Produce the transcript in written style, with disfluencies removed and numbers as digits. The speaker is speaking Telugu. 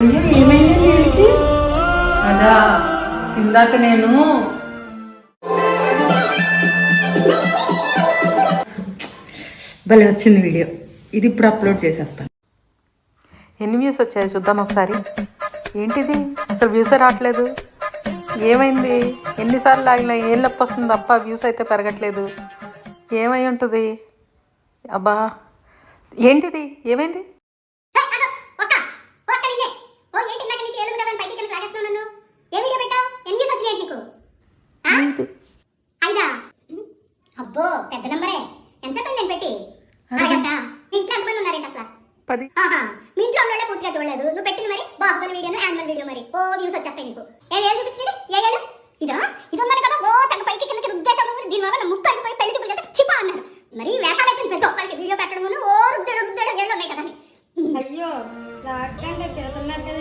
ఏమైంది అదా ఇందాక నేను భలే వచ్చింది వీడియో. ఇది ఇప్పుడు అప్లోడ్ చేసేస్తాను. ఎన్ని వ్యూస్ వచ్చాయో చూద్దాం ఒకసారి. ఏంటిది అసలు వ్యూసే రావట్లేదు, ఏమైంది? ఎన్నిసార్లు లాగినా ఏం లెప్ప వస్తుంది తప్ప వ్యూస్ అయితే పెరగట్లేదు. ఏమై ఉంటుంది? అబ్బా ఏంటిది, ఏమైంది? అబ్బో పెద్ద నంబరే. ఎంతసేపు నేను పెట్టి అరగంట. మీ ఇంట్లో ఎంతమంది ఉన్నారేంటి అసలు? 10. మీ ఇంట్లో ఉన్నోడే పూర్తిగా చూడలేదు. నువ్వు పెట్టింది మరి బాహుబలి వీడియోను, యానిమల్ వీడియో మరి. ఓ వ్యూస్ వచ్చేస్తాయి నీకు. ఏం చూపించింది? ఏ ఇదా